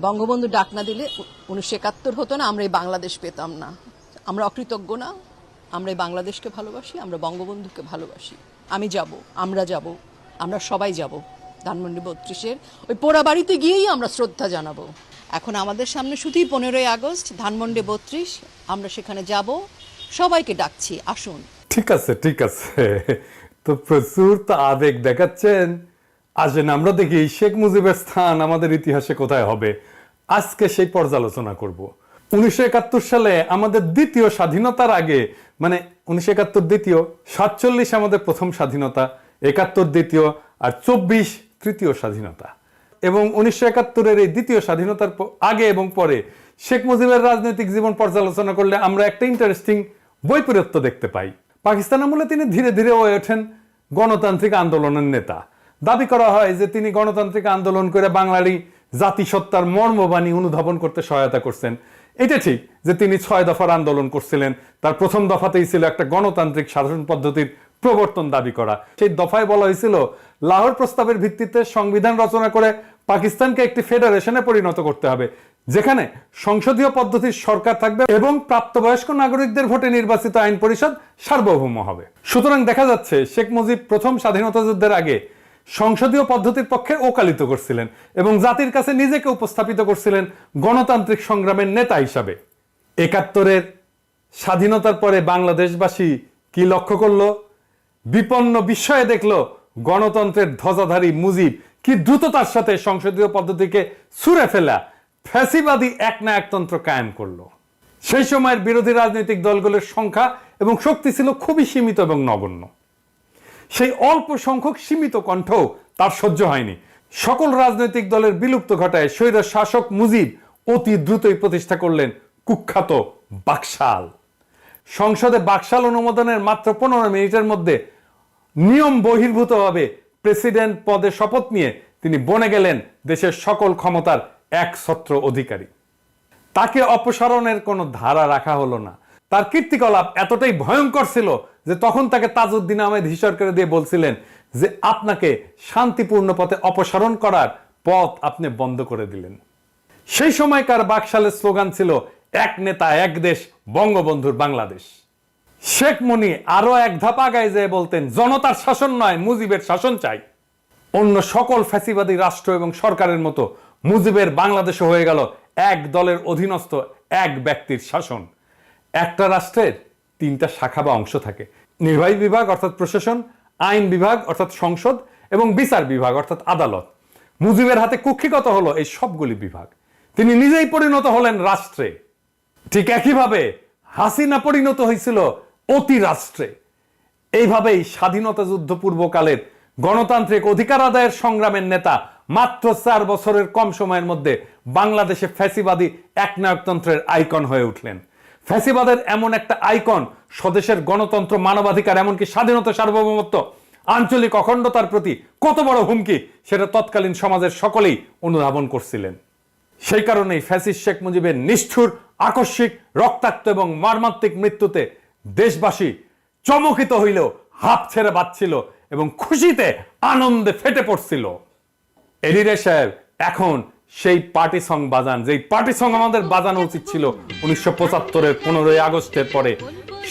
বঙ্গবন্ধু ডাক না দিলে 1971 হতো না, আমরা এই বাংলাদেশ পেতাম না। আমরা অকৃতজ্ঞ না, আমরা এই বাংলাদেশকে ভালোবাসি, আমরা বঙ্গবন্ধুকে ভালোবাসি। আমি যাব, আমরা যাব, আমরা সবাই যাব ধানমন্ডি 32-এর ওই পোড়া বাড়িতে গিয়েই আমরা শ্রদ্ধা জানাবো। এখন আমাদের সামনে শুধুই 15ই আগস্ট, ধানমন্ডি 32, আমরা সেখানে যাব, সবাইকে ডাকছি আসুন। ঠিক আছে ঠিক আছে, তো প্রচুর তো আবেগ দেখাচ্ছেন। আসেন আমরা দেখি শেখ মুজিবের স্থান আমাদের ইতিহাসে কোথায় হবে। আজকে সেই পর্যালোচনা করব। 1971 সালে আমাদের দ্বিতীয় স্বাধীনতার আগে, মানে 1971 দ্বিতীয়, 47 আমাদের প্রথম স্বাধীনতা, 71 দ্বিতীয়, আর 24 তৃতীয় স্বাধীনতা। এবং 1971-এর এই দ্বিতীয় স্বাধীনতার আগে এবং পরে শেখ মুজিবের রাজনৈতিক জীবন পর্যালোচনা করলে আমরা একটা ইন্টারেস্টিং বৈপরীত্য দেখতে পাই। পাকিস্তান আমলে তিনি ধীরে ধীরে হয়ে ওঠেন গণতান্ত্রিক আন্দোলনের নেতা। দাবি করা হয় যে তিনি গণতান্ত্রিক আন্দোলন করে বাঙালি জাতিসত্তার মর্মবাণী অনুধাবন করতে সহায়তা করছেন। এটা ঠিক যে তিনি 6 দফার আন্দোলন করছিলেন। তার প্রথম দফাতেই ছিল একটা গণতান্ত্রিক শাসন পদ্ধতির প্রবর্তন দাবি করা। সেই দফায় বলা হয়েছিল লাহোর প্রস্তাবের ভিত্তিতে সংবিধান রচনা করে পাকিস্তানকে একটি ফেডারেশনে পরিণত করতে হবে, যেখানে সংসদীয় পদ্ধতির সরকার থাকবে এবং প্রাপ্তবয়স্ক নাগরিকদের ভোটে নির্বাচিত আইন পরিষদ সার্বভৌম হবে। সুতরাং দেখা যাচ্ছে শেখ মুজিব প্রথম স্বাধীনতা যুদ্ধের আগে সংসদীয় পদ্ধতির পক্ষে ওকালিত করছিলেন এবং জাতির কাছে নিজেকে উপস্থাপিত করছিলেন গণতান্ত্রিক সংগ্রামের নেতা হিসাবে। 71-এর স্বাধীনতার পরে বাংলাদেশবাসী কি লক্ষ্য করলো? বিপন্ন বিস্ময়ে দেখলো গণতন্ত্রের ধ্বজাধারী মুজিব কি দ্রুততার সাথে সংসদীয় পদ্ধতিকে ছুঁড়ে ফেলা ফ্যাসিবাদী একনায়কতন্ত্র কায়েম করলো। সেই সময়ের বিরোধী রাজনৈতিক দলগুলোর সংখ্যা এবং শক্তি ছিল খুবই সীমিত এবং নগণ্য। সেই অল্প সংখ্যক সীমিত কণ্ঠও তার সহ্য হয়নি। সকল রাজনৈতিক দলের বিলুপ্ত ঘটায় স্বৈর শাসক মুজিব অতি দ্রুতই প্রতিষ্ঠা করলেন কুখ্যাত বাকশাল। সংসদে বাকশাল অনুমোদনের মাত্র 15 মিনিটের মধ্যে নিয়ম বহির্ভূতভাবে প্রেসিডেন্ট পদে শপথ নিয়ে তিনি বনে গেলেন দেশের সকল ক্ষমতার একছত্র অধিকারী। তাকে অপসারণের কোনো ধারা রাখা হলো না। তার কীর্তিকলাপ এতটাই ভয়ঙ্কর ছিল যে তখন তাকে তাজউদ্দিন আহমেদ হিসর করে দিয়ে বলছিলেন যে আপনাকে শান্তিপূর্ণ পথে অপসারণ করার পথ আপনি বন্ধ করে দিলেন। সেই সময়কার বাকশালের স্লোগান ছিল এক নেতা এক দেশ, বঙ্গবন্ধুর বাংলাদেশ। শেখ মুনি আরো এক ধাপ আগায় যেয়ে বলতেন জনতার শাসন নয়, মুজিবের শাসন চাই। অন্য সকল ফ্যাসিবাদী রাষ্ট্র এবং সরকারের মতো মুজিবের বাংলাদেশও হয়ে গেল এক দলের অধীনস্থ এক ব্যক্তির শাসন। একটা রাষ্ট্রের 3টা শাখা বা অংশ থাকে: নির্বাহী বিভাগ অর্থাৎ প্রশাসন, আইন বিভাগ অর্থাৎ সংসদ এবং বিচার বিভাগ অর্থাৎ আদালত। মুজিবের হাতে কুক্ষিগত হলো এই সবগুলি বিভাগ। তিনি নিজেই পরিণত হলেন রাষ্ট্রে। ঠিক একইভাবে হাসিনা পরিণত হয়েছিল অতি রাষ্ট্রে। এইভাবেই স্বাধীনতা যুদ্ধ পূর্বকালের গণতান্ত্রিক অধিকার আদায়ের সংগ্রামের নেতা মাত্র 4 বছরের কম সময়ের মধ্যে বাংলাদেশে ফ্যাসিবাদী একনায়কতন্ত্রের আইকন হয়ে উঠলেন। ফ্যাসিবাদের এমন একটা আইকন স্বদেশের গণতন্ত্র, মানবাধিকার, এমনকি স্বাধীনতা, সার্বভৌমত্ব, আঞ্চলিক অখণ্ডতার প্রতি কত বড় হুমকি সেটা তৎকালীন সমাজের সকলেই অনুধাবন করছিলেন। সেই কারণেই ফ্যাসিস্ট শেখ মুজিবের নিষ্ঠুর, আকস্মিক, রক্তাক্ত এবং মর্মান্তিক মৃত্যুতে দেশবাসী চমকিত হইলেও হাঁপ ছেড়ে বাঁচছিল এবং খুশিতে আনন্দে ফেটে পড়ছিল। এডিরে সাহেব এখন সেই পার্টি সং বাজান, যেই পার্টি সং আমাদের বাজানো উচিত ছিল 1975-এর 15ই আগস্টের পরে।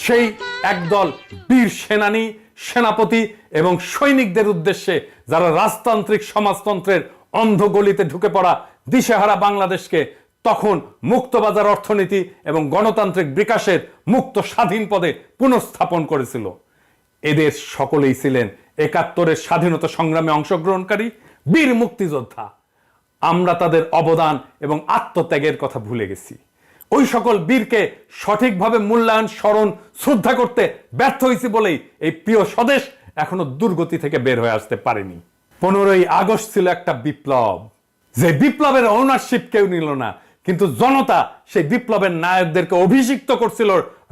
সেই একদল বীর সেনানী, সেনাপতি এবং সৈনিকদের উদ্দেশ্যে যারা রাজতান্ত্রিক সমাজতন্ত্রের অন্ধগলিতে ঢুকে পড়া দিশেহারা বাংলাদেশকে তখন মুক্তবাজার অর্থনীতি এবং গণতান্ত্রিক বিকাশের মুক্ত স্বাধীন পদে পুনঃস্থাপন করেছিল। এদের সকলেই ছিলেন 71-এর স্বাধীনতা সংগ্রামে অংশগ্রহণকারী বীর মুক্তিযোদ্ধা। আমরা তাদের অবদান এবং আত্মত্যাগের কথা ভুলে গেছি। ওই সকল বীরকে সঠিকভাবে মূল্যায়ন, স্মরণ, শ্রদ্ধা করতে ব্যর্থ হয়েছি বলেই এই প্রিয় স্বদেশ এখনো দুর্গতি থেকে বের হয়ে আসতে পারেনি। 15ই আগস্ট ছিল একটা বিপ্লব, যে বিপ্লবের ওনারশিপ কেউ নিল না, কিন্তু জনতা সেই বিপ্লবের নায়কদেরকে অভিষিক্ত করছিল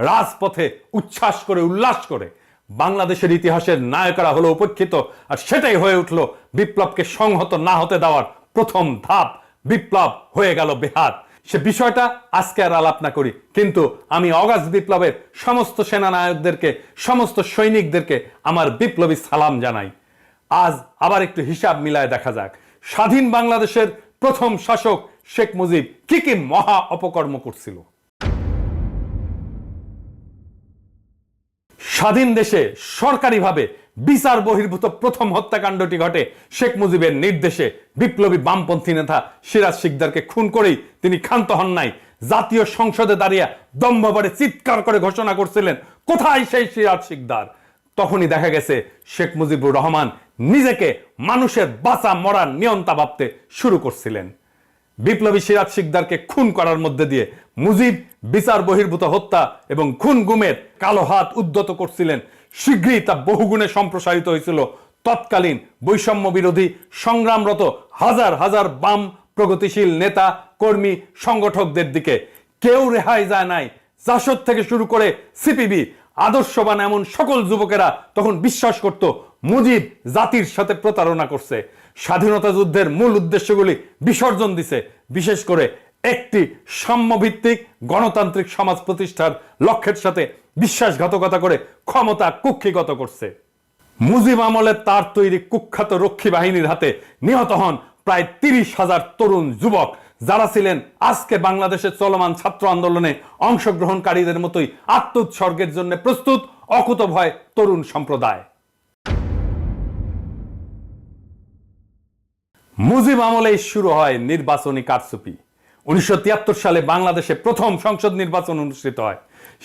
রাজপথে উচ্ছ্বাস করে, উল্লাস করে। বাংলাদেশের ইতিহাসের নায়করা হলো উপেক্ষিত, আর সেটাই হয়ে উঠলো বিপ্লবকে সংহত না হতে দেওয়ার প্রথম ধাপ। বিপ্লব হয়ে গেল বেহাত। সে বিষয়টা আজকে আর আলাপ না করি, কিন্তু আমি অগাস্ট বিপ্লবের সমস্ত সেনানায়কদেরকে, সমস্ত সৈনিকদেরকে আমার বিপ্লবী সালাম জানাই। আজ আবার একটু হিসাব মিলায় দেখা যাক। স্বাধীন বাংলাদেশের প্রথম শাসক শেখ মুজিব কি কি মহা অপকর্ম করছিল। স্বাধীন দেশে সরকারিভাবে বিচার বহির্ভূত প্রথম হত্যাকাণ্ডটি ঘটে শেখ মুজিবের নির্দেশে। বিপ্লবী বামপন্থী নেতা সিরাজ শিকদারকে খুন করেই তিনি ক্ষান্ত হন নাই। জাতীয় সংসদে দাঁড়িয়ে দম্ভভরে চিৎকার করে ঘোষণা করছিলেন, কোথায় সেই সিরাজ শিকদার? তখনই দেখা গেছে শেখ মুজিবুর রহমান নিজেকে মানুষের বাঁচা মরার নিয়ন্তা ভাবতে শুরু করছিলেন। বিপ্লবী সিরাজ শিকদারকে খুন করার মধ্যে দিয়ে মুজিব বিচার বহির্ভূত হত্যা এবং খুন গুমের কালো হাত উদ্যত করছিলেন। শীঘ্রই তা বহুগুণে সম্প্রসারিত হয়েছিল তৎকালীন বৈষম্য বিরোধী সংগ্রামরত হাজার হাজার বাম প্রগতিশীল নেতা কর্মী সংগঠকদের দিকে। কেউ রেহাই যায় নাই। জাসদ থেকে শুরু করে সিপিবি আদর্শবান এমন সকল যুবকেরা তখন বিশ্বাস করত মুজিব জাতির সাথে প্রতারণা করছে, স্বাধীনতা যুদ্ধের মূল উদ্দেশ্যগুলি বিসর্জন দিছে, বিশেষ করে একটি সাম্যভিত্তিক গণতান্ত্রিক সমাজ প্রতিষ্ঠার লক্ষ্যের সাথে বিশ্বাসঘাতকতা করে ক্ষমতা কুক্ষিগত করছে। মুজিব আমলে তার তৈরি কুখ্যাত রক্ষী বাহিনীর হাতে নিহত হন প্রায় 30,000 তরুণ যুবক, যারা ছিলেন আজকে বাংলাদেশের চলমান ছাত্র আন্দোলনে অংশগ্রহণকারীদের মতোই আত্মোৎসর্গের জন্য প্রস্তুত অকুতভয় তরুণ সম্প্রদায়। মুজিব আমলেই শুরু হয় নির্বাচনী কারচুপি। 1973 সালে বাংলাদেশে প্রথম সংসদ নির্বাচন অনুষ্ঠিত হয়।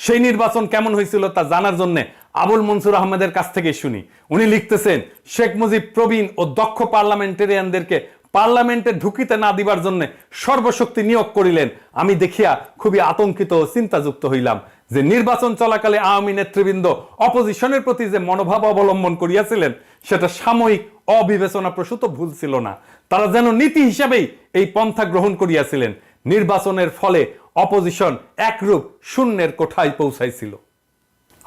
সেই নির্বাচন কেমন হয়েছিল তা জানার জন্য আবুল মনসুর আহমেদের কাছ থেকে শুনি। উনি লিখতেছেন, শেখ মুজিব প্রবীণ ও দক্ষ পার্লামেন্টেরিয়ানদেরকে পার্লামেন্টে ঢুকিতে না দিবার জন্য সর্বশক্তি নিয়োগ করিলেন। আমি দেখিয়া খুবই আতঙ্কিত ও চিন্তাযুক্ত হইলাম যে নির্বাচন চলাকালে আওয়ামী নেতৃবৃন্দ অপোজিশনের প্রতি যে মনোভাব অবলম্বন করিয়াছিলেন সেটা সাময়িক অবিবেচনা প্রসূত ভুল ছিল না। তারা যেন নীতি হিসাবেই এই পন্থা গ্রহণ করিয়াছিলেন। নির্বাচনের ফলে অপোজিশন একরূপ শূন্যের কোঠায় পৌঁছাইছিল।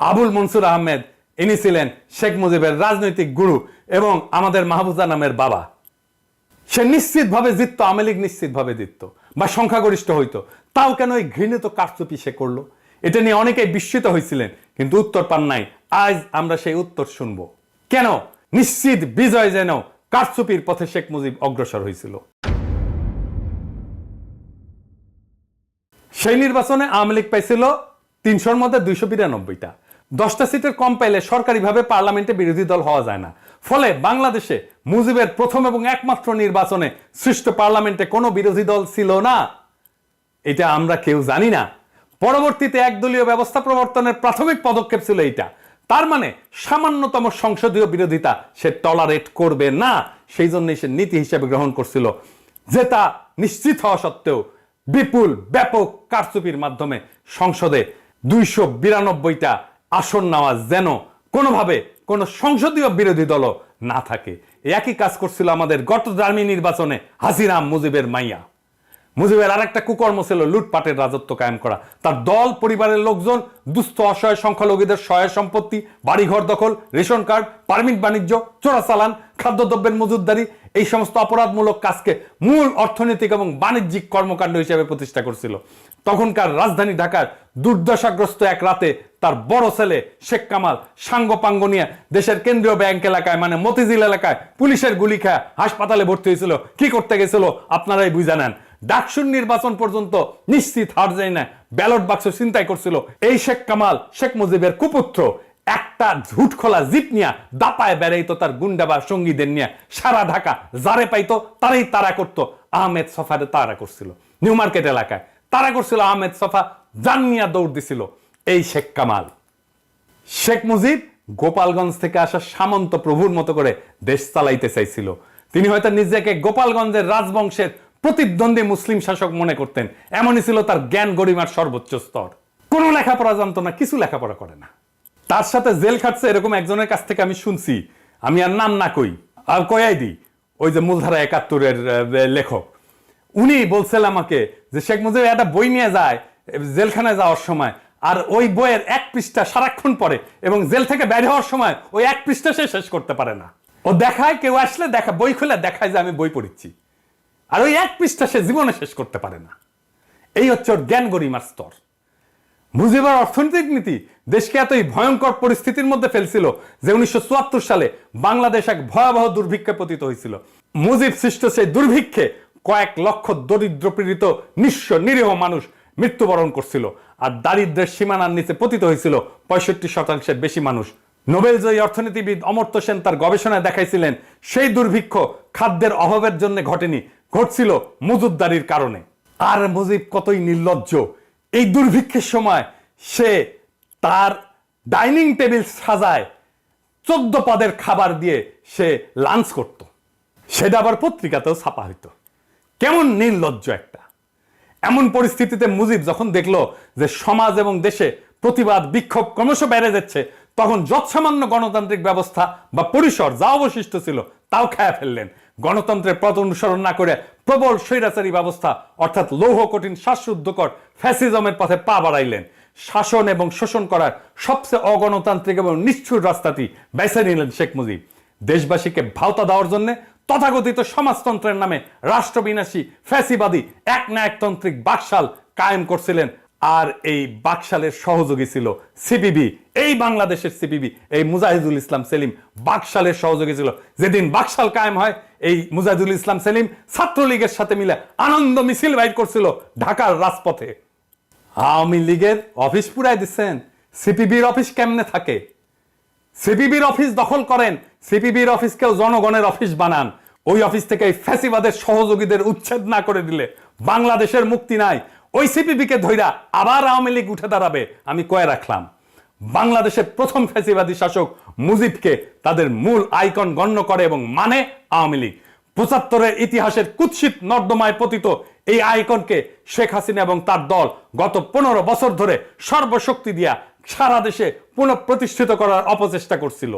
আবুল মনসুর আহমেদ ইনি ছিলেন শেখ মুজিবের রাজনৈতিক গুরু এবং আমাদের মাহফুজা নামের বাবা। সে নিশ্চিতভাবে জিততো, আওয়ামী লীগ নিশ্চিতভাবে জিততো বা সংখ্যাগরিষ্ঠ হইতো, তাও কেন এই ঘৃণিত কারচুপি সে করলো? এটা নিয়ে অনেকেই বিস্মিত হয়েছিলেন, কিন্তু উত্তর পান নাই। আজ আমরা সেই উত্তর শুনবো। কেন নিশ্চিত বিজয় যেন কারচুপির পথে শেখ মুজিব অগ্রসর হয়েছিল। সেই নির্বাচনে আওয়ামী লীগ পাইছিল 300-র মধ্যে 292টা। 10টা সিটের কম পাইলে সরকারিভাবে পার্লামেন্টে বিরোধী দল হওয়া যায় না। ফলে বাংলাদেশে মুজিবের প্রথম এবং একমাত্র নির্বাচনে সৃষ্ট পার্লামেন্টে কোনো বিরোধী দল ছিল না। এটা আমরা কেউ জানি না। পরবর্তীতে একদলীয় ব্যবস্থা প্রবর্তনের প্রাথমিক পদক্ষেপ ছিল এইটা। তার মানে সামান্যতম সংসদীয় বিরোধিতা সে টলারেট করবে না। সেই জন্যই সে নীতি হিসেবে গ্রহণ করছিল, যেটা নিশ্চিত হওয়া সত্ত্বেও বিপুল ব্যাপক কারচুপির মাধ্যমে সংসদে 292টা আসন নেওয়া যেন কোনোভাবে কোনো সংসদীয় বিরোধী দলও না থাকে। একই কাজ করছিল আমাদের গতদামি নির্বাচনে হাসিনা মুজিবের মাইয়া। মুজিবের আরেকটা কুকর্ম ছিল লুটপাটের রাজত্ব কায়েম করা। তার দল পরিবারের লোকজন দুস্থ অসহায় সংখ্যালঘুদের সহায় সম্পত্তি, বাড়িঘর দখল, রেশন কার্ড, পারমিট বাণিজ্য, চোরাচালান, খাদ্যদ্রব্যের মজুতদারি, এই সমস্ত অপরাধমূলক কাজকে মূল অর্থনৈতিক এবং বাণিজ্যিক কর্মকাণ্ড হিসেবে প্রতিষ্ঠা করছিল। তখনকার রাজধানী ঢাকার দুর্দশাগ্রস্ত এক রাতে তার বড় ছেলে শেখ কামাল সাঙ্গপাঙ্গ নিয়ে দেশের কেন্দ্রীয় ব্যাংক এলাকায় মানে মতিঝিল এলাকায় পুলিশের গুলি খায় হাসপাতালে ভর্তি হয়েছিল। কি করতে গেছিল আপনারাই বুঝে নেন। ডাকসুর নির্বাচন পর্যন্ত নিশ্চিত হার যায় না, ব্যালট বাক্স ছিনতাই করছিল। এই শেখ কামাল শেখ মুজিবের কুপুত্র একটা ঝুট খোলা জিপ নিয়ে দাপায় বেড়াইতো তার গুন্ডা বা সঙ্গীদের নিয়ে সারা ঢাকা, যারে পাইতো তারাই তারা করতো। আহমেদ সফারে তারা করছিল নিউ মার্কেট এলাকায়, তারা করছিল আহমেদ সফা, জান নিয়ে দৌড় দিছিল এই শেখ কামাল। শেখ মুজিব গোপালগঞ্জ থেকে আসা সামন্ত প্রভুর মতো করে দেশ চালাইতে চাইছিল। তিনি হয়তো নিজেকে গোপালগঞ্জের রাজবংশের প্রতিদ্বন্দ্বী মুসলিম শাসক মনে করতেন। এমনই ছিল তার জ্ঞান গরিমার সর্বোচ্চ স্তর। কোনো লেখাপড়া জানতো না, কিছু লেখাপড়া করে না। তার সাথে জেল খাটছে এরকম একজনের কাছ থেকে আমি শুনছি, আমি আর নাম না কই আর কয়াই দিই, ওই যে মূলধারা 71-এর লেখক। উনি বলছিল আমাকে যে শেখ মুজিব একটা বই নিয়ে যায় জেলখানায় যাওয়ার সময়, আর ওই বইয়ের এক পৃষ্ঠা সারাক্ষণ পড়ে এবং জেল থেকে বের হওয়ার সময় ওই এক পৃষ্ঠা সে শেষ করতে পারে না। ও দেখায়, কেউ আসলে দেখা বই খুলে দেখায় যে আমি বই পড়িচ্ছি, আর ওই এক পৃষ্ঠা সে জীবনে শেষ করতে পারে না। এই হচ্ছে ওর জ্ঞান গরিমার স্তর। মুজিবের অর্থনৈতিক নীতি দেশকে এতই ভয়ঙ্কর পরিস্থিতির মধ্যে ফেলছিল যে 1974 সালে বাংলাদেশ এক ভয়াবহ দুর্ভিক্ষে পতিত হয়েছিল। মুজিব সৃষ্ট সেই দুর্ভিক্ষে কয়েক লক্ষ দরিদ্র পীড়িত নিঃস্ব নিরীহ মানুষ মৃত্যুবরণ করছিল, আর দারিদ্র্যের সীমানার নিচে পতিত হয়েছিল 65% বেশি মানুষ। নোবেলজয়ী অর্থনীতিবিদ অমর্ত্য সেন তার গবেষণায় দেখাইছিলেন সেই দুর্ভিক্ষ খাদ্যের অভাবের জন্য ঘটেনি, ঘটছিল মজুদদারির কারণে। আর মুজিব কতই নির্লজ্জ, এই দুর্ভিক্ষের সময় সে তার ডাইনিং টেবিল সাজায় 14 পদের খাবার দিয়ে সে লাঞ্চ করত, সেটা আবার পত্রিকাতেও ছাপা হইতো। কেমন নির্লজ্জ একটা। এমন পরিস্থিতিতে মুজিব যখন দেখলো যে সমাজ এবং দেশে প্রতিবাদ বিক্ষোভ ক্রমশ বেড়ে যাচ্ছে, তখন যৎসামান্য গণতান্ত্রিক ব্যবস্থা বা পরিসর যা অবশিষ্ট ছিল তাও খেয়ে ফেললেন। গণতন্ত্রের পথ অনুসরণ না করে প্রবল স্বৈরাচারী ব্যবস্থা অর্থাৎ লৌহ কঠিন শ্বাসরুদ্ধকর ফ্যাসিজমের পথে পা বাড়াইলেন। শাসন এবং শোষণ করার সবচেয়ে অগণতান্ত্রিক এবং নিষ্ঠুর রাস্তাটি বেছে নিলেন শেখ মুজিব। দেশবাসীকে ভাওতা দেওয়ার জন্য তথাকথিত সমাজতন্ত্রের নামে রাষ্ট্রবিনাশী ফ্যাসিবাদী একনায়কতান্ত্রিক বাকশাল কায়েম করছিলেন। আর এই বাকশালের সহযোগী ছিল সিপিবি, এই বাংলাদেশের সিপিবি, এই মুজাহিদুল ইসলাম সেলিম বাকশালের সহযোগী ছিল। যেদিন বাকশাল কায়েম হয়, এই মুজাহিদুল ইসলাম সেলিম ছাত্রলীগের সাথে মিলে আনন্দ মিছিল বাইর করছিল ঢাকার রাজপথে। আওয়ামী লীগের অফিস পুরাই দিচ্ছেন, সিপিবির অফিস কেমনে থাকে? সিপিবির অফিস দখল করেন, সিপিবির অফিসকেও জনগণের অফিস বানান। ওই অফিস থেকে ফ্যাসিবাদের সহযোগীদের উচ্ছেদ না করে দিলে বাংলাদেশের মুক্তি নাই। ওই সিপিবিকে ধইরা আবার আওয়ামী লীগ উঠে দাঁড়াবে, আমি কয়ে রাখলাম। বাংলাদেশের প্রথম ফ্যাসিবাদী শাসক মুজিবকে তাদের মূল আইকন গণ্য করে এবং মানে আওয়ামী লীগ। 75-এর ইতিহাসের কুৎসিত নর্দমায় পতিত এই আইকনকে শেখ হাসিনা এবং তার দল গত 15 বছর ধরে সর্বশক্তি দিয়া সারা দেশে পুনঃপ্রতিষ্ঠিত করার অপচেষ্টা করছিল।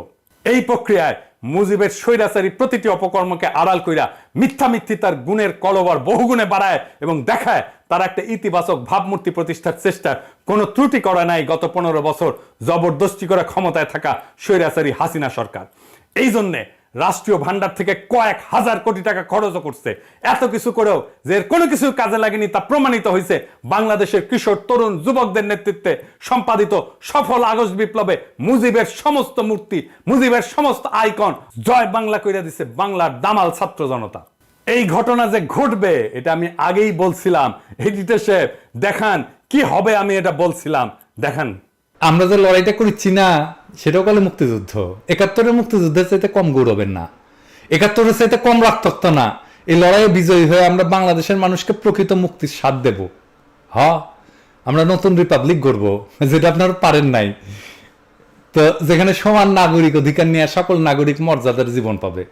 এই প্রক্রিয়ায় মুজিবের স্বৈরাচারী প্রতিটি অপকর্মকে আড়াল কইরা মিথ্যামিথ্যি তার গুণের কলবর বহুগুণে বাড়ায় এবং দেখায় তার একটা ইতিবাচক ভাবমূর্তি প্রতিষ্ঠার চেষ্টার কোনো ত্রুটি করে নাই গত 15 বছর জবরদস্তি করে ক্ষমতায় থাকা স্বৈরাচারী হাসিনা সরকার। এই জন্যে রাষ্ট্রীয় ভান্ডার থেকে কয়েক হাজার কোটি টাকা খরচ করছে। এত কিছু করেও যে কোনো কিছু কাজে লাগেনি তা প্রমাণিত হয়েছে বাংলাদেশের কিশোর তরুণ যুবকদের নেতৃত্বে সম্পাদিত সফল আগস্ট বিপ্লবে মুজিবের সমস্ত মূর্তি, মুজিবের সমস্ত আইকন জয় বাংলা কইরা দিছে বাংলার দামাল ছাত্র জনতা। এই ঘটনা যে ঘটবে এটা আমি আগেই বলছিলাম। এডিটর সাহেব দেখান কি হবে, আমি এটা বলছিলাম, দেখান। আমরা যে লড়াইটা করছি না সেটাও কালে মুক্তিযুদ্ধ। 71-এর মুক্তিযুদ্ধের চাইতে কম গৌরবের না, 71-এর চাইতে কম রক্তাক্ত না। এই লড়াইয়ে বিজয়ী হয়ে আমরা বাংলাদেশের মানুষকে প্রকৃত মুক্তির স্বাদ দেব। আমরা নতুন রিপাবলিক গড়ব, যেটা আপনারা পারেন নাই। তো যেখানে সমান নাগরিক অধিকার নিয়ে সকল নাগরিক মর্যাদার জীবন পাবে,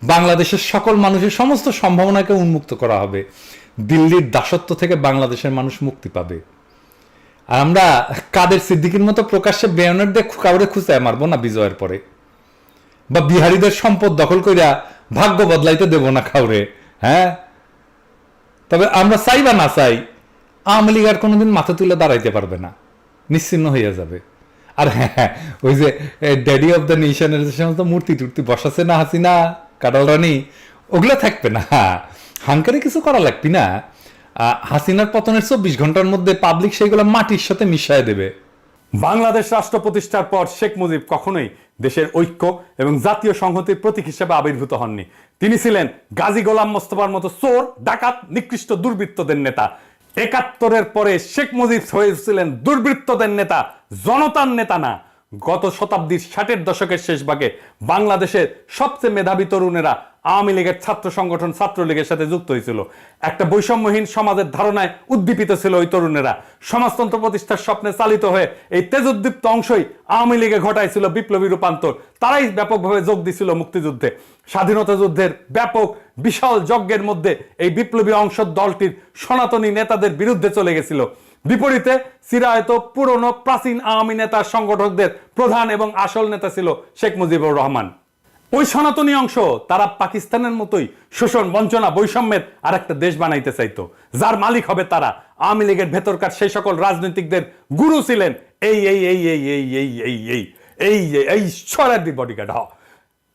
বাংলাদেশের সকল মানুষের সমস্ত সম্ভাবনাকে উন্মুক্ত করা হবে, দিল্লির দাসত্ব থেকে বাংলাদেশের মানুষ মুক্তি পাবে। আর আমরা কাদের সিদ্দিকীর মতো প্রকাশ্যে বেয়নের দিয়ে কাউরে খুঁচায় মারবো না বিজয়ের পরে, বা বিহারীদের সম্পদ দখল কইরা ভাগ্য বদলাইতে দেব না কাউরে। তবে আমরা চাই বা না চাই, আওয়ামী লীগ আর কোনোদিন মাথা তুলে দাঁড়াইতে পারবে না, নিশ্চিন্ন হয়ে যাবে। আর ওই যে ড্যাডি অফ দ্য নেশনের যে সমস্ত মূর্তি টুর্তি বসাছে না হাসিনা, কাটাল রানী, ওগুলো থাকবে না। হাঙ্কারে কিছু করা লাগবে না। হাসিনার পতনের 24 ঘন্টার মধ্যে পাবলিক সেইগুলো মাটির সাথে মিশায় দেবে। বাংলাদেশ রাষ্ট্র প্রতিষ্ঠার পর শেখ মুজিব কখনোই দেশের ঐক্য এবং জাতীয় সংহতির প্রতীক হিসেবে আবির্ভূত হননি। তিনি ছিলেন গাজী গোলাম মোস্তফার মতো চোর, ডাকাত, নিকৃষ্ট দুর্বৃত্তদের নেতা। 71-এর পরে শেখ মুজিব হয়েছিলেন দুর্বৃত্তদের নেতা, জনতার নেতা না। গত শতাব্দীর 60-এর দশকের শেষ ভাগে বাংলাদেশের সবচেয়ে মেধাবী তরুণেরা আওয়ামী লীগের ছাত্র সংগঠন ছাত্রলীগের সাথে যুক্ত হয়েছিল। একটা বৈষম্যহীন সমাজের ধারণায় উদ্দীপিত ছিল ওই তরুণেরা। সমাজতন্ত্র প্রতিষ্ঠার স্বপ্নে চালিত হয়ে এই তেজোদ্দীপ্ত অংশই আওয়ামী লীগে ঘটাইছিল বিপ্লবী রূপান্তর। তারাই ব্যাপকভাবে যোগ দিছিল মুক্তিযুদ্ধে। স্বাধীনতা যুদ্ধের ব্যাপক বিশাল যজ্ঞের মধ্যে এই বিপ্লবী অংশ দলটির সনাতনী নেতাদের বিরুদ্ধে চলে গেছিল। বিপরীতে চিরায়ত পুরনো প্রাচীন আওয়ামী নেতা সংগঠকদের প্রধান এবং আসল নেতা ছিল শেখ মুজিবুর রহমান। ওই সনাতনী অংশ তারা পাকিস্তানের মতোই শোষণ, বঞ্চনা, বৈষম্যের আর একটা দেশ বানাইতে চাইতো, যার মালিক হবে তারা। আওয়ামী লীগের ভেতরকার সেই সকল রাজনৈতিকদের গুরু ছিলেন এই এই এই এই এই এই এই এই এই এই সরাদি বডিগার্ড।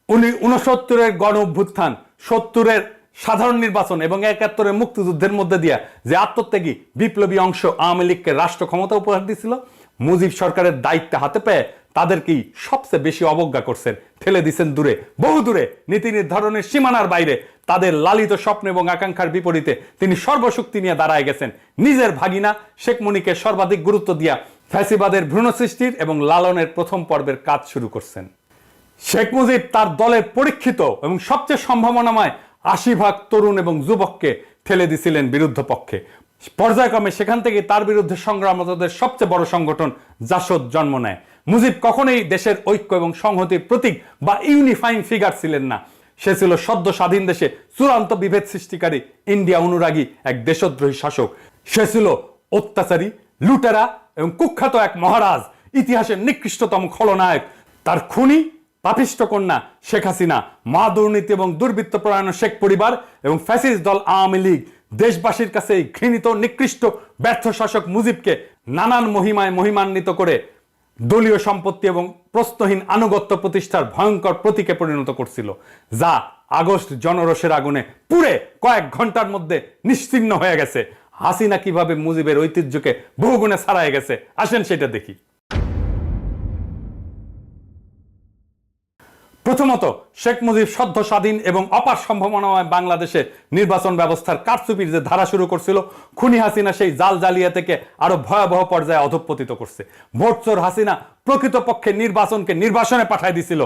69-এর গণ অভ্যুত্থান, 70-এর সাধারণ নির্বাচন এবং 71-এর মুক্তিযুদ্ধের মধ্যে দিয়া যে আত্মত্যাগী বিপ্লবী অংশ আওয়ামী লীগকে রাষ্ট্র ক্ষমতা উপহার দিয়েছিল, মুজিব সরকারের দায়িত্ব হাতে পেয়ে তাদেরকেই সবচেয়ে বেশি অবজ্ঞা করছেন, ঠেলে দিচ্ছেন দূরে, বহু দূরে, নীতি নির্ধারণের সীমানার বাইরে। তাদের লালিত স্বপ্ন এবং আকাঙ্ক্ষার বিপরীতে তিনি সর্বশক্তি নিয়ে দাঁড়ায় গেছেন। নিজের ভাগিনা শেখ মুনীকে সর্বাধিক গুরুত্ব দিয়া ফ্যাসিবাদের ভ্রূণ সৃষ্টির এবং লালনের প্রথম পর্বের কাজ শুরু করছেন। শেখ মুজিব তার দলের পরীক্ষিত এবং সবচেয়ে সম্ভাবনাময় ৮০% তরুণ এবং যুবককে ঠেলে দিছিলেন বিরুদ্ধ পক্ষে। পর্যায়ক্রমে সেখান থেকে তার বিরুদ্ধে সংগ্রামরতদের সবচেয়ে বড় সংগঠন জাসদ জন্ম নেয়। মুজিব কখনোই দেশের ঐক্য এবং সংহতির প্রতীক বা ইউনিফাইং ফিগার ছিলেন না। সে ছিল সদ্য স্বাধীন দেশে চূড়ান্ত বিভেদ সৃষ্টিকারী ইন্ডিয়া অনুরাগী এক দেশদ্রোহী শাসক। সে ছিল অত্যাচারী, লুটেরা এবং কুখ্যাত এক মহারাজ, ইতিহাসের নিকৃষ্টতম খলনায়ক। তার খুনি পাপিষ্ট কন্যা শেখ হাসিনা, মা দুর্নীতি এবং দুর্বৃত্তপরায়ণ শেখ পরিবার এবং ফ্যাসিস্ট দল আওয়ামী লীগ দেশবাসীর কাছে এই ঘৃণিত নিকৃষ্ট ব্যর্থ শাসক মুজিবকে নানান মহিমায় মহিমান্বিত করে দলীয় সম্পত্তি এবং প্রশ্নহীন আনুগত্য প্রতিষ্ঠার ভয়ঙ্কর প্রতীকে পরিণত করছিল, যা আগস্ট জনরোষের আগুনে পুড়ে কয়েক ঘন্টার মধ্যে নিশ্চিহ্ন হয়ে গেছে। হাসিনা কিভাবে মুজিবের ঐতিহ্যকে বহুগুণে ছাড়াই গেছে, আসেন সেটা দেখি। প্রথমত, শেখ মুজিব সদ্য স্বাধীন এবং অপার সম্ভাবনাময় বাংলাদেশে নির্বাচন ব্যবস্থার কারচুপির যে ধারা শুরু করছিল, খুনি হাসিনা সেই জাল জালিয়াতিকে আরো ভয়াবহ পর্যায়ে অধঃপতিত করছে। ভোটচোর হাসিনা প্রকৃতপক্ষে নির্বাচনকে নির্বাসনে পাঠায় দিছিল।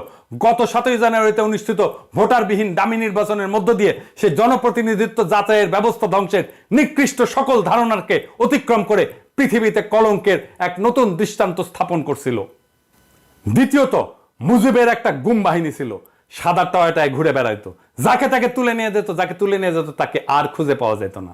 গত 7ই জানুয়ারিতে অনুষ্ঠিত ভোটারবিহীন ডামি নির্বাচনের মধ্য দিয়ে সে জনপ্রতিনিধিত্ব যাচাইয়ের ব্যবস্থা ধ্বংসের নিকৃষ্ট সকল ধারণাকে অতিক্রম করে পৃথিবীতে কলঙ্কের এক নতুন দৃষ্টান্ত স্থাপন করছিল। দ্বিতীয়ত, মুজিবের একটা গুম বাহিনী ছিল, সাদা টয়টায় ঘুরে বেড়াইতো, যাকে তাকে তুলে নিয়ে যেত তাকে আর খুঁজে পাওয়া যেত না।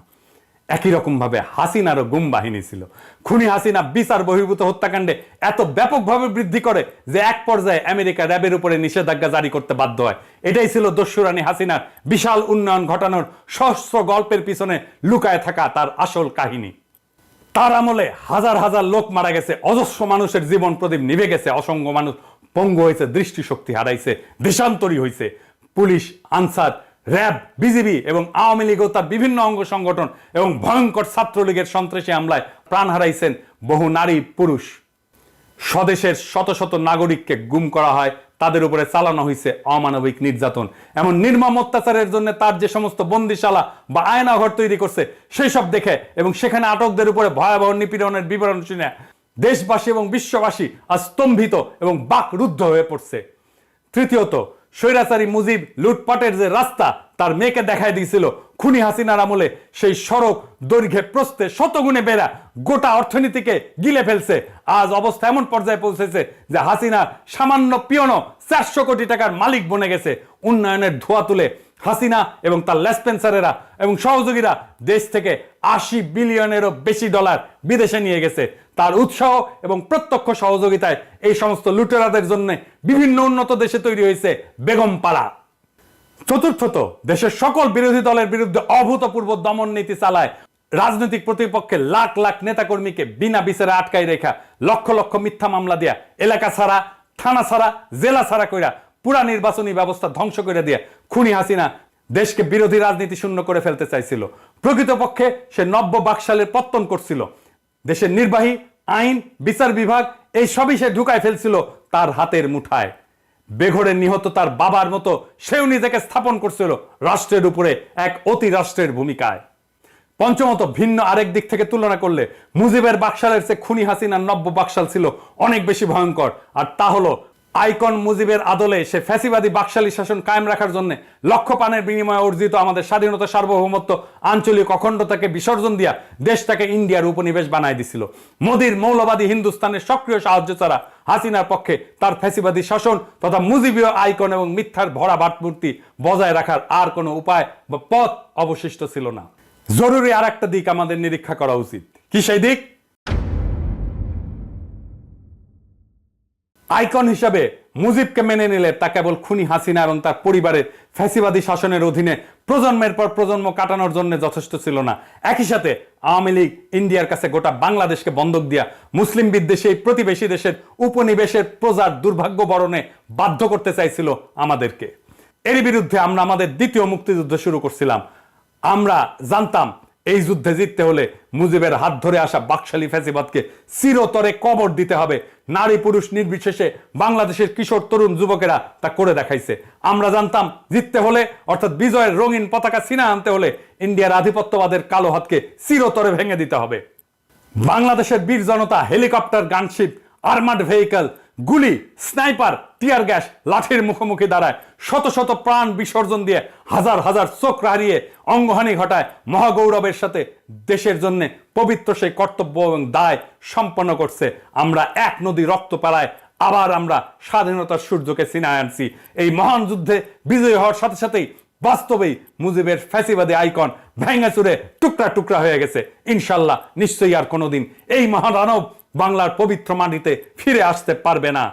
একই রকম ভাবে হাসিনারও গুম বাহিনী ছিল। খুনি হাসিনা বিচার বহির্ভূত হত্যাকাণ্ডে এত ব্যাপকভাবে বৃদ্ধি করে যে এক পর্যায়ে আমেরিকা র্যাবের উপরে নিষেধাজ্ঞা জারি করতে বাধ্য হয়। এটাই ছিল দস্যুরানী হাসিনার বিশাল উন্নয়ন ঘটানোর সহস্র গল্পের পিছনে লুকায় থাকা তার আসল কাহিনী। তার আমলে হাজার হাজার লোক মারা গেছে, অজস্র মানুষের জীবন প্রদীপ নিভে গেছে, অসংখ্য মানুষ পঙ্গু হয়েছে, দৃষ্টিশক্তি হারাইছে, দেশান্তরী হয়েছে। পুলিশ, আনসার, র্যাব, বিজিবি এবং আওয়ামী লীগ ও তার বিভিন্ন অঙ্গ সংগঠন এবং ভয়ঙ্কর ছাত্রলীগের সন্ত্রাসী হামলায় প্রাণ হারাইছেন বহু নারী পুরুষ। স্বদেশের শত শত নাগরিককে গুম করা হয়, তাদের উপরে চালানো হয়েছে অমানবিক নির্যাতন। এমন নির্মম অত্যাচারের জন্য তার যে সমস্ত বন্দিশালা বা আয়নাঘর তৈরি করছে, সেই সব দেখে এবং সেখানে আটকদের উপরে ভয়াবহ নিপীড়নের বিবরণ শুনে দেশবাসী এবং বিশ্ববাসী আজ স্তম্ভিত এবং বাকরুদ্ধ হয়ে পড়ছে। তৃতীয়ত, স্বৈরাচারী মুজিব লুটপাটের যে রাস্তা তার মেয়েকে দেখায় দিয়েছিল, খুনি হাসিনার আমলে সেই সড়ক দৈর্ঘ্যে প্রস্থে শতগুণে বেড়া গোটা অর্থনীতিকে গিলে ফেলছে। আজ অবস্থা এমন পর্যায়ে পৌঁছেছে যে হাসিনা সামান্য পিয়নো 400 কোটি টাকার মালিক বনে গেছে। উন্নয়নের ধোঁয়া তুলে হাসিনা এবং তার লেসপেন্সারেরা এবং সহযোগীরা দেশ থেকে 80 বিলিয়নেরও বেশি ডলার বিদেশে নিয়ে গেছে। তার উৎসাহ এবং প্রত্যক্ষ সহযোগিতায় এই সমস্ত লুটেরাদের জন্য বিভিন্ন উন্নত দেশে তৈরি হয়েছে বেগমপাড়া। চতুর্থত, দেশের সকল বিরোধী দলের বিরুদ্ধে অভূতপূর্ব দমন নীতি চালায়। রাজনৈতিক প্রতিপক্ষের লাখ লাখ নেতাকর্মীকে বিনা বিচারে আটকাই রেখা, লক্ষ লক্ষ মিথ্যা মামলা দিয়া, এলাকা ছাড়া, থানা ছাড়া, জেলা ছাড়া কইরা, পুরা নির্বাচনী ব্যবস্থা ধ্বংস করে দিয়ে খুনি হাসিনা দেশকে বিরোধী রাজনীতি শূন্য করে ফেলতে চাইছিল। প্রকৃতপক্ষে সে নব্য বাকশালের পত্তন করছিল। দেশের নির্বাহী, আইন, বিচার বিভাগ এই সবই সে ঢুকায় ফেলছিল তার হাতের মুঠায়। বেঘরে নিহত তার বাবার মতো সেও নিজেকে স্থাপন করছিল রাষ্ট্রের উপরে এক অতি রাষ্ট্রের ভূমিকায়। পঞ্চমত, ভিন্ন আরেক দিক থেকে তুলনা করলে মুজিবের বাকশালের চেয়ে খুনি হাসিনার নব্য বাকশাল ছিল অনেক বেশি ভয়ঙ্কর। আর তা হলো আইকন মুজিবের আদলে সে ফ্যাসিবাদী বাকশালী শাসন কায়েম রাখার জন্য লক্ষ প্রাণের বিনিময়ে অর্জিত আমাদের স্বাধীনতা, সার্বভৌমত্ব, আঞ্চলিক অখণ্ডতাকে বিসর্জন দিয়া দেশটাকে ইন্ডিয়ার উপনিবেশ বানায় দিছিল। মোদির মৌলবাদী হিন্দুস্তানের সক্রিয় সাহায্য ছাড়া হাসিনার পক্ষে তার ফ্যাসিবাদী শাসন তথা মুজিবীয় আইকন এবং মিথ্যার ভরা ভাবমূর্তি বজায় রাখার আর কোনো উপায় বা পথ অবশিষ্ট ছিল না। জরুরি আর একটা দিক আমাদের নিরীক্ষা করা উচিত। কি সেই দিক? আইকন হিসাবে মুজিবকে মেনে নিলে তা কেবল খুনি হাসিনা এবং তার পরিবারের ফ্যাসিবাদী শাসনের অধীনে প্রজন্মের পর প্রজন্ম কাটানোর জন্য যথেষ্ট ছিল না। একই সাথে আওয়ামী লীগ ইন্ডিয়ার কাছে গোটা বাংলাদেশকে বন্ধক দিয়া মুসলিম বিদ্বেষী এই প্রতিবেশী দেশের উপনিবেশের প্রজার দুর্ভাগ্য বরণে বাধ্য করতে চাইছিল আমাদেরকে। এর বিরুদ্ধে আমরা আমাদের দ্বিতীয় মুক্তিযুদ্ধ শুরু করছিলাম। আমরা জানতাম এই যুদ্ধে জিততে হলে মুজিবের হাত ধরে আসা বাকশালী ফ্যাসিবাদকে চিরতরে কবর দিতে হবে। নারী পুরুষ নির্বিশেষে বাংলাদেশের কিশোর তরুণ যুবকেরা তা করে দেখাইছে। আমরা জানতাম জিততে হলে অর্থাৎ বিজয়ের রঙিন পতাকা ছিনা আনতে হলে ইন্ডিয়ার আধিপত্যবাদের কালো হাতকে চিরতরে ভেঙে দিতে হবে। বাংলাদেশের বীর জনতা হেলিকপ্টার, গানশিপ, আর্মাড ভেহিকল, গুলি, স্নাইপার, টিয়ার গ্যাস, লাঠির মুখোমুখি দাঁড়ায়, শত শত প্রাণ বিসর্জন দিয়ে হাজার হাজার চোখ হারিয়ে অঙ্গহানি ঘটায় মহাগৌরবের সাথে দেশের জন্য পবিত্র সেই কর্তব্য এবং দায় সম্পন্ন করছে। আমরা এক নদী রক্ত পাড়ায় আবার আমরা স্বাধীনতার সূর্যকে ছিনায় আনছি। এই মহান যুদ্ধে বিজয়ী হওয়ার সাথে সাথেই বাস্তবেই মুজিবের ফ্যাসিবাদী আইকন ভেঙে চুরে টুকরা টুকরা হয়ে গেছে। ইনশাল্লাহ নিশ্চয়ই আর কোনোদিন এই মহাদানব বাংলার পবিত্র মাটিতে ফিরে আসতে পারবে না।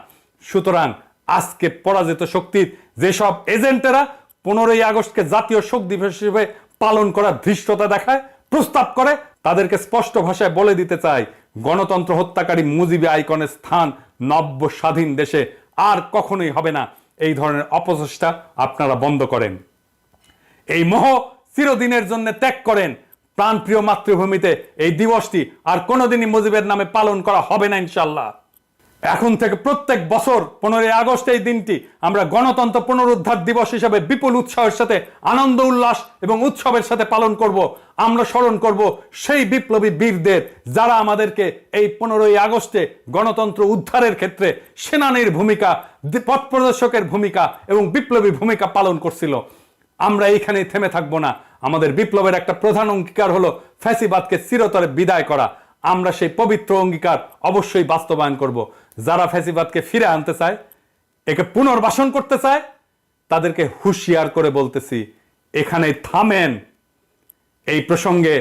সুতরাং আজকে পরাজিত শক্তির যেসব এজেন্টেরা 15ই আগস্টকে জাতীয় শোক দিবস হিসেবে পালন করার ধৃষ্টতা দেখায়, প্রস্তাব করে, তাদেরকে স্পষ্ট ভাষায় বলে দিতে চাই, গণতন্ত্র হত্যাকারী মুজিবী আইকনের স্থান নব্য স্বাধীন দেশে আর কখনোই হবে না। এই ধরনের অপচেষ্টা আপনারা বন্ধ করেন। এই মোহ চিরদিনের জন্য ত্যাগ করেন। প্রাণপ্রিয় মাতৃভূমিতে এই দিবসটি আর কোনোদিনই মুজিবের নামে পালন করা হবে না ইনশাল্লাহ। এখন থেকে প্রত্যেক বছর 15ই আগস্ট এই দিনটি আমরা গণতন্ত্র পুনরুদ্ধার দিবস হিসেবে বিপুল উৎসাহের সাথে আনন্দ উল্লাস এবং উৎসবের সাথে পালন করব। আমরা স্মরণ করব সেই বিপ্লবী বীরদের যারা আমাদেরকে এই 15ই আগস্টে গণতন্ত্র উদ্ধারের ক্ষেত্রে সেনানীর ভূমিকা, পথ প্রদর্শকের ভূমিকা এবং বিপ্লবী ভূমিকা পালন করছিল। আমরা এইখানেই থেমে থাকবো না। আমাদের বিপ্লবের একটা প্রধান অঙ্গীকার হলো ফ্যাসিবাদকে চিরতরে বিদায় করা। আমরা সেই পবিত্র অঙ্গীকার অবশ্যই বাস্তবায়ন করব। যারা ফ্যাসিবাদকে ফিরে আনতে চায়, একে পুনর্বাসন করতে চায়, তাদেরকে হুঁশিয়ার করে বলতেছি, এখানে থামেন। এই প্রসঙ্গে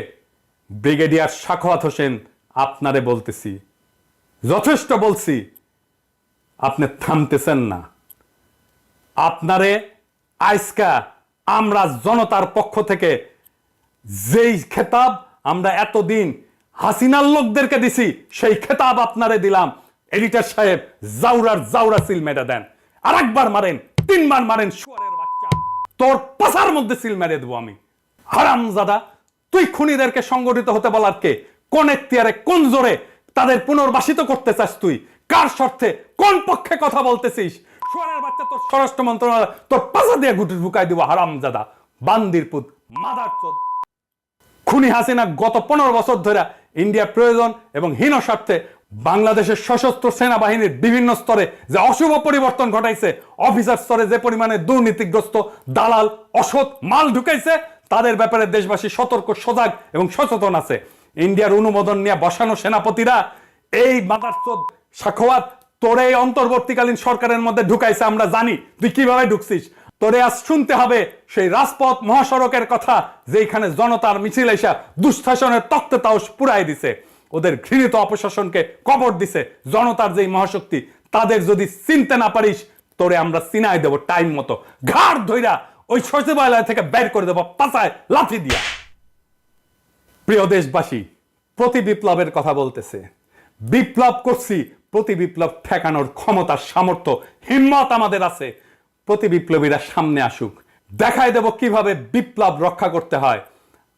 ব্রিগেডিয়ার সাখাওয়াত হোসেন আপনারে বলতেছি, যথেষ্ট বলছি, আপনি থামতেছেন না। আপনারে আজকা আমরা জনতার পক্ষ থেকে যেই খেতাব আমরা এতদিন হাসিনার লোকদেরকে দিছি, সেই খেতাব আপনারে দিলাম। এডিটর সাহেব জাউরা সিল মেরে দেন। আর একবার মারেন, 3 বার মারেন, শুয়ারের বাচ্চা, তোর পাছার মধ্যে সিল মেরে দেবো আমি। হারামজাদা, তুই খুনিদেরকে সংগঠিত হতে বলার কে? কোন এখতিয়ারে, কোন জোরে তাদের পুনর্বাসিত করতে চাস তুই? কার স্বার্থে, কোন পক্ষে কথা বলতেছিস? শুয়ারের বাচ্চা, তোর স্বরাষ্ট্র মন্ত্রণালয় তোর পাছা দিয়ে গুটি ঢুকাই দিব। হারামজাদা, বান্দির পুত, মাদারচোদ। খুনি হাসিনা গত 15 বছর ধরে ইন্ডিয়া প্রয়োজন এবং হীন স্বার্থে বাংলাদেশের সশস্ত্র সেনাবাহিনীর বিভিন্ন স্তরে যে অশুভ পরিবর্তন ঘটাইছে, অফিসার স্তরে যে পরিমাণে দুর্নীতিগ্রস্ত দালাল অসৎ মাল ঢুকাইছে, তাদের ব্যাপারে দেশবাসী সতর্ক, সজাগ এবং সচেতন আছে। ইন্ডিয়ার অনুমোদন নিয়ে বসানো সেনাপতিরা এই মাদারচোদ সাখাওয়াত তোরে এই অন্তর্বর্তীকালীন সরকারের মধ্যে ঢুকাইছে। আমরা জানি তুই কিভাবে ঢুকছিস। তোরে আজ শুনতে হবে সেই রাজপথ মহাসড়কের কথা, যেখানে জনতার মিছিল এসা দুঃশাসনের তক্তে তাওস পুরাই দিছে, ওদের ঘৃণিত অপশাসনকে কবর দিছে। জনতার যেই মহাশক্তি, তাদের যদি চিনতে না পারিস, তোরে আমরা চিনাই দেব টাইম মতো, ঘাড় ধইরা ওই সচিবালয় থেকে বের করে দেব পাছায় লাথি দিয়া। প্রিয় দেশবাসী, প্রতি বিপ্লবের কথা বলতেছে। বিপ্লব করছি, প্রতি বিপ্লব ঠেকানোর ক্ষমতা, সামর্থ্য, হিম্মত আমাদের আছে। প্রতি বিপ্লবীরা সামনে আসুক, দেখাই দেব কিভাবে বিপ্লব রক্ষা করতে হয়।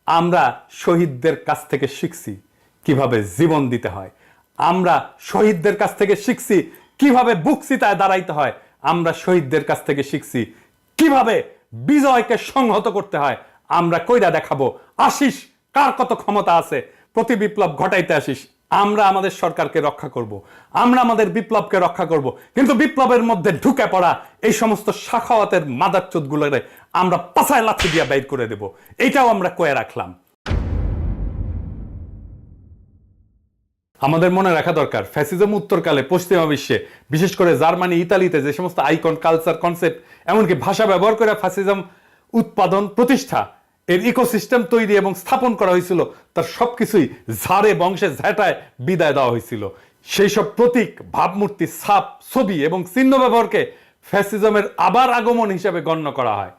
আমরা শহীদদের কাছ থেকে শিখছি কিভাবে জীবন দিতে হয়। আমরা শহীদদের কাছ থেকে শিখছি কিভাবে বুক চিতায় দাঁড়াইতে হয়। আমরা শহীদদের কাছ থেকে শিখছি কিভাবে বিজয়কে সংহত করতে হয়। আমরা কইরা দেখাবো আসিস কার কত ক্ষমতা আছে। প্রতি বিপ্লব ঘটাইতে আসিস, আমরা আমাদের সরকারকে রক্ষা করব, আমরা আমাদের বিপ্লবকে রক্ষা করব। কিন্তু বিপ্লবের মধ্যে ঢুকে পড়া এই সমস্ত সাখাওয়াতের মাদারচোদগুলোরে আমরা পাছায় লাথি দিয়ে বাইর করে দেব। এটাও আমরা কয়ে রাখলাম। আমাদের মনে রাখা দরকার, ফ্যাসিজম উত্তরকালে পশ্চিমা বিশ্বে, বিশেষ করে জার্মানি, ইতালিতে যে সমস্ত আইকন, কালচার, কনসেপ্ট, এমনকি ভাষা ব্যবহার করে ফ্যাসিজম উৎপাদন, প্রতিষ্ঠা, এর ইকোসিস্টেম তৈরি এবং স্থাপন করা হয়েছিল, তার সবকিছুই ঝাড়ে বংশে ঝেঁটায় বিদায় দেওয়া হয়েছিল। সেই সব প্রতীক, ভাবমূর্তি, ছাপ, ছবি এবং চিহ্ন ব্যবহারকে ফ্যাসিজমের আবার আগমন হিসেবে গণ্য করা হয়।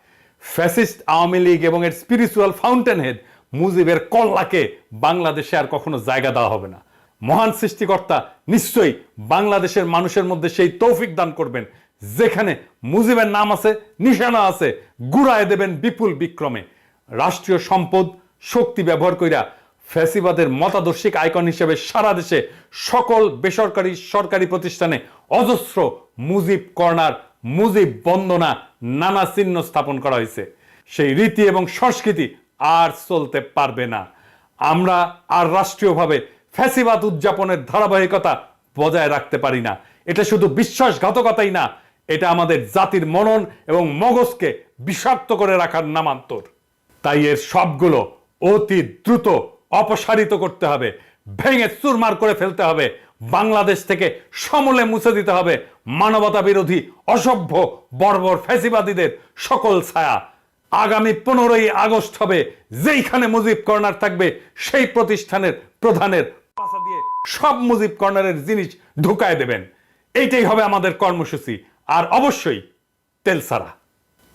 ফ্যাসিস্ট আওয়ামী লীগ এবং এর স্পিরিচুয়াল ফাউন্টেন হেড মুজিবের কল্লাকে বাংলাদেশে আর কখনো জায়গা দেওয়া হবে না। মহান সৃষ্টিকর্তা নিশ্চয়ই বাংলাদেশের মানুষের মধ্যে সেই তৌফিক দান করবেন, যেখানে মুজিবের নাম আছে, নিশানা আছে, গুড়ায় দেবেন বিপুল বিক্রমে। রাষ্ট্রীয় সম্পদ শক্তি ব্যবহার কইরা ফ্যাসিবাদের মতাদর্শিক আইকন হিসেবে সারা দেশে সকল বেসরকারি সরকারি প্রতিষ্ঠানে অজস্র মুজিব কর্নার, মুজিব বন্দনা, নানা চিহ্ন স্থাপন করা হয়েছে। সেই রীতি এবং সংস্কৃতি আর চলতে পারবে না। আমরা আর রাষ্ট্রীয়ভাবে ফ্যাসিবাদ উদযাপনের ধারাবাহিকতা বজায় রাখতে পারি না। এটা শুধু বিশ্বাসঘাতকতাই না, এটা আমাদের জাতির মনন এবং মগজকে বিষাক্ত করে রাখার নামান্তর। তাই এর সবগুলো অতি দ্রুত অপসারিত করতে হবে, ভেঙে চুরমার করে ফেলতে হবে, বাংলাদেশ থেকে সমূলে মুছে দিতে হবে মানবতা বিরোধী অসভ্য বর্বর ফ্যাসিবাদীদের সকল ছায়া। আগামী 15ই আগস্ট হবে, যেইখানে মুজিব কর্নার থাকবে সেই প্রতিষ্ঠানের প্রধানের পাশা দিয়ে সব মুজিব কর্নারের জিনিস ঢুকায় দেবেন। এইটাই হবে আমাদের কর্মসূচি। আর অবশ্যই তেল ছাড়া।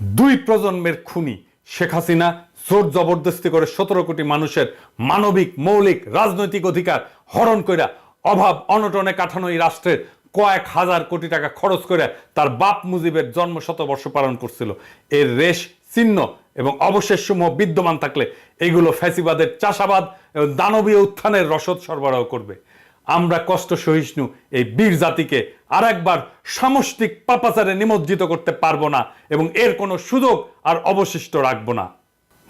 2 প্রজন্মের খুনি শেখ হাসিনা জোর জবরদস্তি করে 17 কোটি মানুষের মানবিক মৌলিক রাজনৈতিক অধিকার হরণ কইরা অভাব অনটনে কাঠানো এই রাষ্ট্রের কয়েক হাজার কোটি টাকা খরচ করে তার বাপ মুজিবের জন্ম শতবর্ষ পালন করছিল। এর রেশ চিহ্ন এবং অবশেষ সমূহ বিদ্যমান থাকলে এগুলো ফ্যাসিবাদের চাষাবাদ এবং দানবীয় উত্থানের রসদ সরবরাহ করবে। আমরা কষ্ট সহিষ্ণু এই বীর জাতিকে আর একবার সামষ্টিক পাপাচারে নিমজ্জিত করতে পারবো না এবং এর কোনো সুযোগ আর অবশিষ্ট রাখবো না।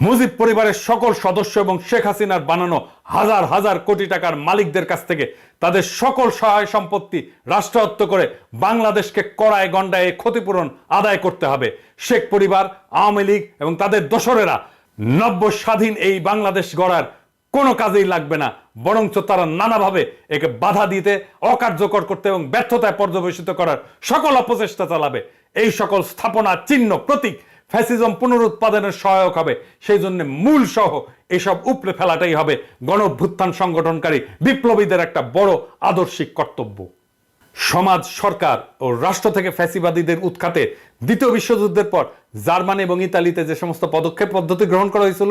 মুজিব পরিবারের সকল সদস্য এবং শেখ হাসিনার বানানো হাজার হাজার কোটি টাকার মালিকদের কাছ থেকে তাদের সকল সহায় সম্পত্তি রাষ্ট্রায়ত্ত করে বাংলাদেশকে কড়ায় গন্ডায় ক্ষতিপূরণ আদায় করতে হবে। শেখ পরিবার, আওয়ামী লীগ এবং তাদের দোসরেরা নব্য স্বাধীন এই বাংলাদেশ গড়ার কোনো কাজেই লাগবে না, বরঞ্চ তারা নানাভাবে একে বাধা দিতে, অকার্যকর করতে এবং ব্যর্থতায় পর্যবেসিত করার সকল অপচেষ্টা চালাবে। এই সকল স্থাপনা, চিহ্ন, প্রতীক ফ্যাসিজম পুনরুৎপাদনের সহায়ক হবে। সেই জন্য মূল সহ এসব উপড়ে ফেলাটাই হবে গণঅভ্যুত্থান সংগঠনকারী বিপ্লবীদের একটা বড় আদর্শিক কর্তব্য। সমাজ, সরকার ও রাষ্ট্র থেকে ফ্যাসিবাদীদের উৎখাতে দ্বিতীয় বিশ্বযুদ্ধের পর জার্মানি এবং ইতালিতে যে সমস্ত পদক্ষেপ পদ্ধতি গ্রহণ করা হয়েছিল,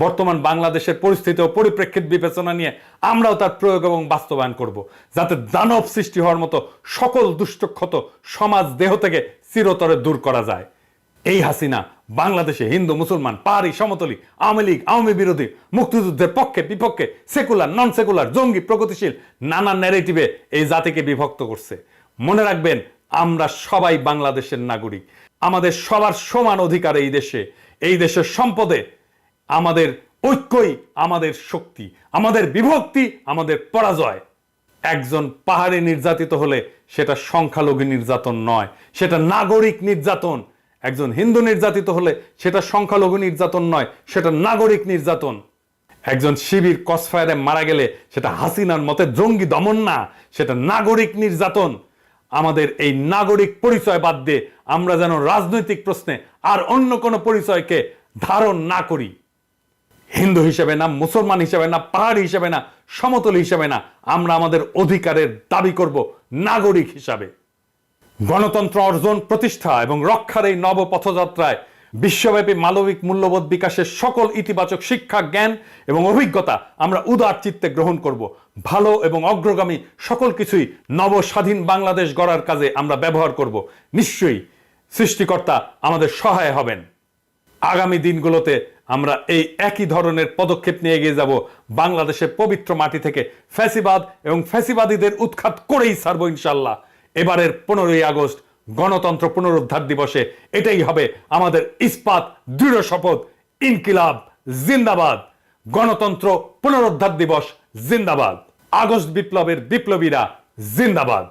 বর্তমান বাংলাদেশের পরিস্থিতি ও পরিপ্রেক্ষিত বিবেচনা নিয়ে আমরাও তার প্রয়োগ এবং বাস্তবায়ন করব, যাতে দানব সৃষ্টি হওয়ার মতো সকল দুষ্টক্ষত সমাজ দেহ থেকে চিরতরে দূর করা যায়। এই হাসিনা বাংলাদেশে হিন্দু, মুসলমান, পাহাড়ি, সমতলী, আওয়ামী লীগ, আওয়ামী বিরোধী, মুক্তিযুদ্ধের পক্ষে বিপক্ষে, সেকুলার, নন সেকুলার, জঙ্গি, প্রগতিশীল নানা ন্যারেটিভে এই জাতিকে বিভক্ত করছে। মনে রাখবেন, আমরা সবাই বাংলাদেশের নাগরিক। আমাদের সবার সমান অধিকার এই দেশের সম্পদে। আমাদের ঐক্যই আমাদের শক্তি, আমাদের বিভক্তি আমাদের পরাজয়। একজন পাহাড়ি নির্যাতিত হলে সেটা সংখ্যালঘু নির্যাতন নয়, সেটা নাগরিক নির্যাতন। একজন হিন্দু নির্যাতিত হলে সেটা সংখ্যালঘু নির্যাতন নয়, সেটা নাগরিক নির্যাতন। একজন শিবির ক্রসফায়ারে মারা গেলে সেটা হাসিনার মতে জঙ্গি দমন না, সেটা নাগরিক নির্যাতন। আমাদের এই নাগরিক পরিচয় বাদ দিয়ে আমরা যেন রাজনৈতিক প্রশ্নে আর অন্য কোনো পরিচয়কে ধারণ না করি। হিন্দু হিসেবে না, মুসলমান হিসেবে না, পাহাড়ি হিসেবে না, সমতল হিসেবে না, আমরা আমাদের অধিকারের দাবি করব নাগরিক হিসাবে। গণতন্ত্র অর্জন, প্রতিষ্ঠা এবং রক্ষার এই নব পথযাত্রায় বিশ্বব্যাপী মানবিক মূল্যবোধ বিকাশের সকল ইতিবাচক শিক্ষা, জ্ঞান এবং অভিজ্ঞতা আমরা উদার চিত্তে গ্রহণ করব। ভালো এবং অগ্রগামী সকল কিছুই নব স্বাধীন বাংলাদেশ গড়ার কাজে আমরা ব্যবহার করব। নিশ্চয়ই সৃষ্টিকর্তা আমাদের সহায় হবেন। আগামী দিনগুলোতে আমরা এই একই ধরনের পদক্ষেপ নিয়ে এগিয়ে যাব। বাংলাদেশের পবিত্র মাটি থেকে ফ্যাসিবাদ এবং ফ্যাসিবাদীদের উৎখাত করেই ছাড়বো ইনশাল্লাহ। এবারের 15ই আগস্ট গণতন্ত্র পুনরুদ্ধার দিবসে এটাই হবে আমাদের ইস্পাত দৃঢ় শপথ। ইনকিলাব জিন্দাবাদ, গণতন্ত্র পুনরুদ্ধার দিবস জিন্দাবাদ, আগস্ট বিপ্লবের বিপ্লবীরা জিন্দাবাদ।